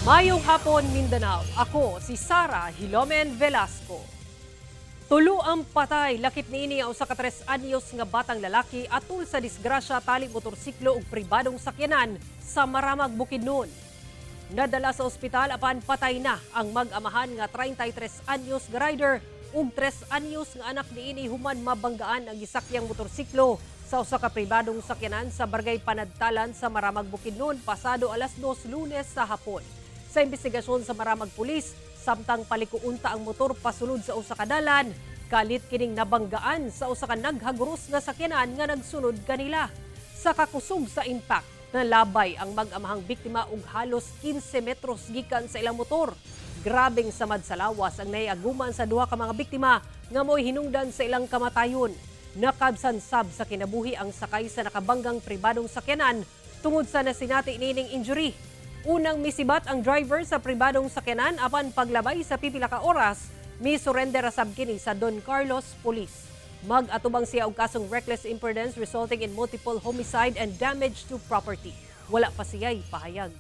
Mayong hapon, Mindanao. Ako si Sara Hilomen Velasco. Tulo ang patay, lakip niini ang usa ka 3 anyos nga batang lalaki atul sa disgrasya tali motorsiklo ug pribadong sakyanan sa Maramag, Bukidnon. Nadala sa ospital apan patay na ang mag-amahan nga 33 anyos nga rider ug 3 anyos nga anak niini human mabanggaan ang gisakyang motorsiklo sa usa ka pribadong sakyanan sa barangay Panadtalan sa Maramag, Bukidnon pasado alas 2 Lunes sa hapon. Sa investigasyon sa Maramag Pulis, samtang palikuunta ang motor pasulod sa usa ka dalan, kalit kining nabanggaan sa usa ka naghaguros nga sakyanan nga nagsunod kanila. Sa kakusog sa impact, nalabay ang mag-amahang biktima og halos 15 metros gikan sa ilang motor. Grabing samad sa lawas ang naiaguman sa duha ka mga biktima nga mo'y hinungdan sa ilang kamatayon. Nakabsansab sa kinabuhi ang sakay sa nakabanggang pribadong sakyanan tungod sa nasinati nining injury. Unang misibat ang driver sa pribadong sakyanan apan paglabay sa pipila ka oras, misurrender sab kini sa Don Carlos Police. Mag-atubang siya og kasong reckless imprudence resulting in multiple homicide and damage to property. Wala pa siya'y pahayag.